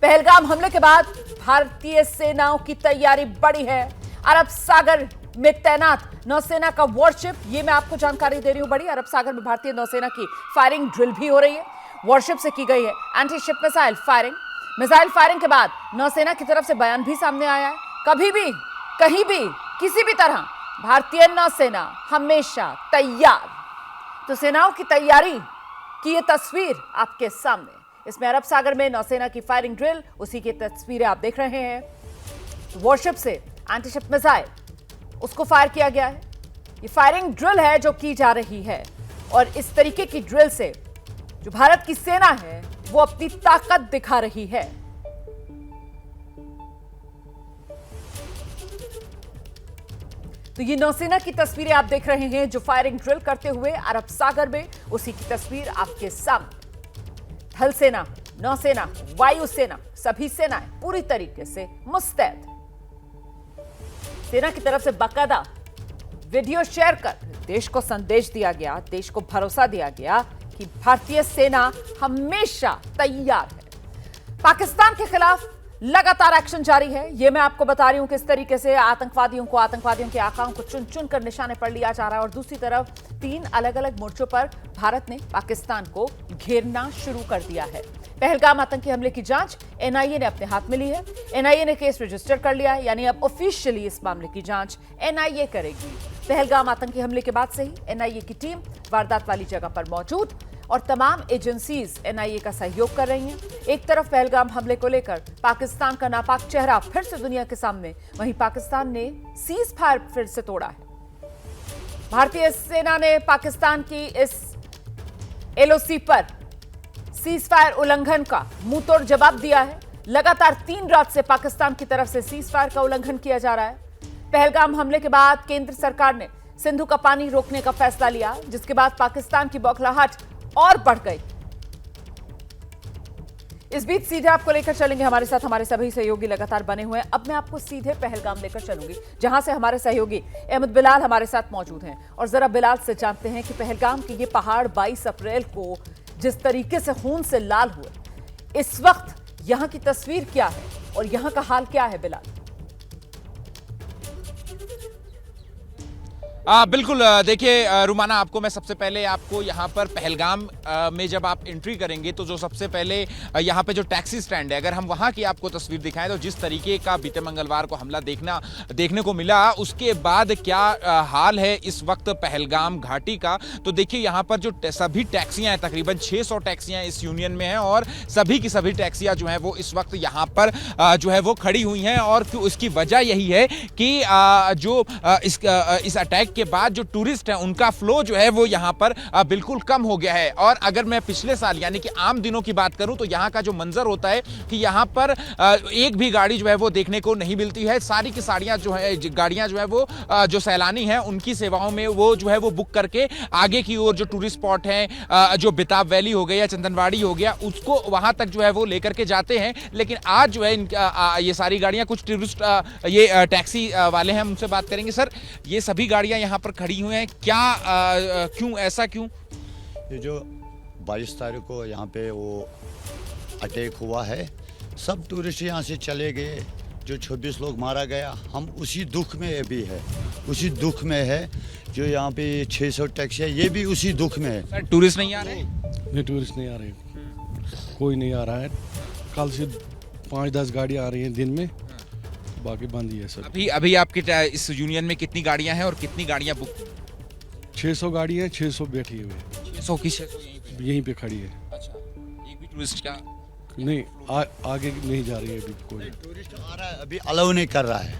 पहलगाम हमले के बाद भारतीय सेनाओं की तैयारी बढ़ी है। अरब सागर में तैनात नौसेना का वॉरशिप, ये मैं आपको जानकारी दे रही हूं, बड़ी अरब सागर में भारतीय नौसेना की फायरिंग ड्रिल भी हो रही है। वॉरशिप से की गई है anti ship missile firing. Missile firing के बाद नौसेना की तरफ से बयान भी सामने आया है। कभी भी, कहीं भी, किसी भी तरह भारतीय नौसेना हमेशा तैयार। तो सेनाओं की तैयारी की ये तस्वीर आपके सामने, इसमें अरब सागर में नौसेना की फायरिंग ड्रिल, उसी की तस्वीरें आप देख रहे हैं। वॉरशिप से एंटीशिप मिसाइल उसको फायर किया गया है। ये फायरिंग ड्रिल है जो की जा रही है, और इस तरीके की ड्रिल से जो भारत की सेना है वो अपनी ताकत दिखा रही है। तो ये नौसेना की तस्वीरें आप देख रहे हैं जो फायरिंग ड्रिल करते हुए अरब सागर में, उसी की तस्वीर आपके सामने। थल सेना, नौसेना, वायुसेना, सभी सेनाएं पूरी तरीके से मुस्तैद। सेना की तरफ से बाकायदा वीडियो शेयर कर देश को संदेश दिया गया, देश को भरोसा दिया गया कि भारतीय सेना हमेशा तैयार है। पाकिस्तान के खिलाफ लगातार एक्शन जारी है। यह मैं आपको बता रही हूं किस तरीके से आतंकवादियों के आकाओं को चुन चुन कर निशाने पर लिया जा रहा है, और दूसरी तरफ 3 अलग अलग मोर्चों पर भारत ने पाकिस्तान को घेरना शुरू कर दिया है। पहलगाम आतंकी हमले की जांच एनआईए ने अपने हाथ में ली है। एनआईए ने केस रजिस्टर कर लिया है, यानी अब ऑफिशियली इस मामले की जांच एनआईए करेगी। पहलगाम आतंकी हमले के बाद से ही एनआईए की टीम वारदात वाली जगह पर मौजूद, और तमाम एजेंसीज एनआईए का सहयोग कर रही हैं। एक तरफ पहलगाम हमले को लेकर पाकिस्तान का नापाक चेहरा फिर से दुनिया के सामने, वहीं पाकिस्तान ने सीज फायर फिर से तोड़ा है। भारतीय सेना ने पाकिस्तान की इस एलओसी पर सीज फायर उल्लंघन का मुंहतोड़ जवाब दिया है। लगातार 3 रात से पाकिस्तान की तरफ से सीज फायर का उल्लंघन किया जा रहा है। पहलगाम हमले के बाद केंद्र सरकार ने सिंधु का पानी रोकने का फैसला लिया, जिसके बाद पाकिस्तान की बौखलाहट और बढ़ गई। इस बीच सीधे आपको लेकर चलेंगे, हमारे साथ हमारे सभी सहयोगी लगातार बने हुए हैं। अब मैं आपको सीधे पहलगाम लेकर चलूंगी, जहां से हमारे सहयोगी अहमद बिलाल हमारे साथ मौजूद हैं, और जरा बिलाल से जानते हैं कि पहलगाम के ये पहाड़ 22 अप्रैल को जिस तरीके से खून से लाल हुए, इस वक्त यहां की तस्वीर क्या है और यहां का हाल क्या है बिलाल? बिल्कुल, देखिए रुमाना, आपको मैं सबसे पहले आपको यहाँ पर पहलगाम में जब आप एंट्री करेंगे तो जो सबसे पहले यहाँ पे जो टैक्सी स्टैंड है, अगर हम वहाँ की आपको तस्वीर दिखाएं तो जिस तरीके का बीते मंगलवार को हमला देखने को मिला, उसके बाद क्या हाल है इस वक्त पहलगाम घाटी का, तो देखिए यहाँ पर जो सभी टैक्सियाँ हैं, तकरीबन 600 टैक्सियाँ इस यूनियन में हैं, और सभी की सभी टैक्सियाँ जो हैं वो इस वक्त यहाँ पर जो है वो खड़ी हुई हैं। और उसकी वजह यही है कि जो इस अटैक के बाद जो टूरिस्ट हैं उनका फ्लो जो है वो यहाँ पर बिल्कुल कम हो गया है। और अगर मैं पिछले साल यानी कि आम दिनों की बात करूं तो यहाँ का जो मंजर होता है कि यहाँ पर एक भी गाड़ी जो है वो देखने को नहीं मिलती है। सारी की साड़ियाँ जो है गाड़ियाँ जो है वो जो सैलानी हैं उनकी सेवाओं में वो जो है वो बुक करके आगे की ओर जो टूरिस्ट स्पॉट हैं, जो बेताब वैली हो गया, चंदनवाड़ी हो गया, उसको वहाँ तक जो है वो लेकर के जाते हैं। लेकिन आज जो है ये सारी गाड़ियाँ, कुछ टूरिस्ट ये टैक्सी वाले हैं, उनसे बात करेंगे। सर, ये सभी गाड़ियाँ यहाँ पर खड़ी हुई हैं, क्या क्यों, ऐसा क्यों? ये जो 22 तारीख को यहाँ पे वो अटैक हुआ है, सब टूरिस्ट यहाँ से चले गए, जो 26 लोग मारा गया, हम उसी दुख में भी है, उसी दुख में है। जो यहाँ पे 600 टैक्सी है, ये भी उसी दुख में है। सर, टूरिस्ट नहीं आ रहे? नहीं, टूरिस्ट नहीं आ रहे, कोई नहीं आ रहा है। कल से 5-10 गाड़ी आ रही हैं दिन में, बाकी बंद ही है सर। अभी आपके इस यूनियन में कितनी गाड़ियां हैं और कितनी गाड़ियां बुक? 600 गाड़ी है, 600 बैठी हुई है। 600 की यहीं पे खड़ी है। अच्छा, एक भी टूरिस्ट का नहीं आगे नहीं जा रही है अभी कोई। टूरिस्ट आ रहा है, अभी अलाउ नहीं कर रहा है।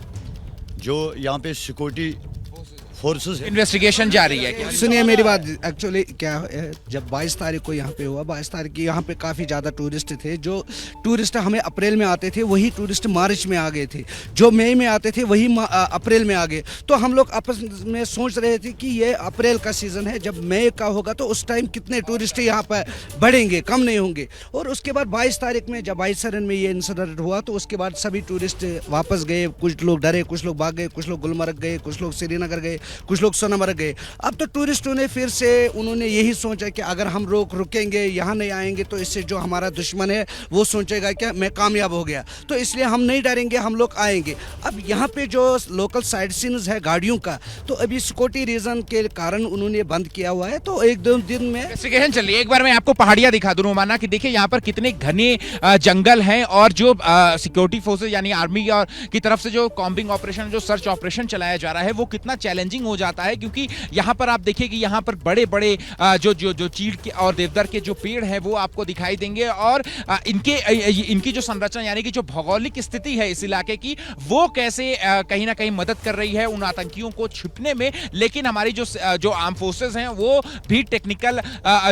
जो यहाँ पे सिक्योरिटी फोर्सेस इन्वेस्टिगेशन जारी है क्या? सुनिए मेरी बात, एक्चुअली क्या है, जब 22 तारीख को यहाँ पे हुआ, 22 तारीख की यहाँ पे काफ़ी ज़्यादा टूरिस्ट थे। जो टूरिस्ट हमें अप्रैल में आते थे वही टूरिस्ट मार्च में आ गए थे, जो मई में आते थे वही अप्रैल में आ गए। तो हम लोग आपस में सोच रहे थे कि ये अप्रैल का सीज़न है, जब मई का होगा तो उस टाइम कितने टूरिस्ट यहाँ पर बढ़ेंगे, कम नहीं होंगे। और उसके बाद 22 तारीख में जब 22 सरन में ये इंसिडेंट हुआ तो उसके बाद सभी टूरिस्ट वापस गए। कुछ लोग डरे, कुछ लोग भाग गए, कुछ लोग गुलमर्ग गए, कुछ लोग श्रीनगर गए, कुछ लोग सोनामर्ग गए। अब तो टूरिस्टों ने फिर से उन्होंने यही सोचा कि अगर हम रुकेंगे, यहाँ नहीं आएंगे, तो इससे जो हमारा दुश्मन है वो सोचेगा कि मैं कामयाब हो गया, तो इसलिए हम नहीं डरेंगे, हम लोग आएंगे। अब यहाँ पे जो लोकल साइड सीन्स है गाड़ियों का, तो अभी सिक्योरिटी रीजन के कारण उन्होंने बंद किया हुआ है। तो 1-2 दिन में इन्वेस्टिगेशन चल रही है। एक बार मैं आपको पहाड़ियां दिखा दूं रोमाना कि देखिए यहाँ पर कितने घने जंगल हैं और जो सिक्योरिटी फोर्सेज यानी आर्मी और की तरफ से जो कॉम्बिंग ऑपरेशन, जो सर्च ऑपरेशन चलाया जा रहा है वो कितना चैलेंजिंग हो जाता है, क्योंकि यहाँ पर आप देखिए कि यहाँ पर बड़े बड़े जो चीड़ के और देवदार के जो पेड़ हैं वो आपको दिखाई देंगे और इनकी जो संरचना यानी कि जो भौगोलिक स्थिति है इस इलाके की वो कैसे कहीं ना कहीं मदद कर रही है उन आतंकियों को छिपने में। लेकिन हमारी जो आर्म फोर्सेज हैं वो भी टेक्निकल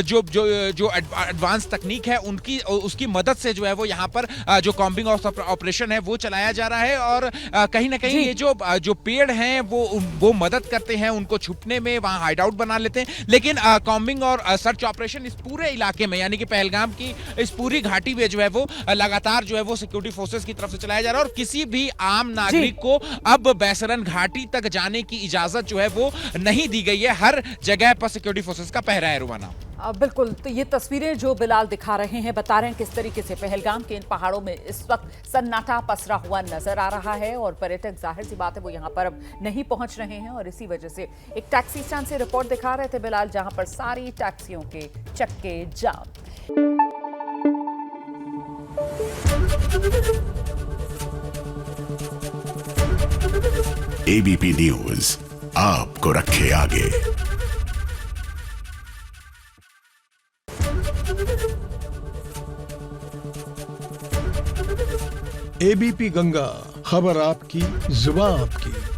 जो एडवांस तकनीक है उसकी मदद से जो है वो यहाँ पर जो कॉम्बिंग ऑपरेशन है वो चलाया जा रहा है और कहीं ना कहीं ये जो पेड़ हैं वो मदद करते हैं उनको छुपने में, वहां हाइड आउट बना लेते हैं। लेकिन कॉम्बिंग और सर्च ऑपरेशन इस पूरे इलाके में यानी कि पहलगाम की इस पूरी घाटी में जो है वो लगातार जो है वो सिक्योरिटी फोर्सेस की तरफ से चलाया जा रहा है और किसी भी आम नागरिक को अब बैसरन घाटी तक जाने की इजाजत जो है वो नहीं दी गई है। हर जगह पर सिक्योरिटी फोर्सेस का पहरा है रुमाना। बिल्कुल, तो ये तस्वीरें जो बिलाल दिखा रहे हैं बता रहे हैं किस तरीके से पहलगाम के इन पहाड़ों में इस वक्त सन्नाटा पसरा हुआ नजर आ रहा है और पर्यटक जाहिर सी बात है वो यहाँ पर अब नहीं पहुंच रहे हैं और इसी वजह से एक टैक्सी स्टैंड से रिपोर्ट दिखा रहे थे बिलाल, जहां पर सारी टैक्सियों के चक्के जाम। एबीपी न्यूज आपको रखे आगे। एबीपी गंगा, खबर आपकी, जुबान आपकी।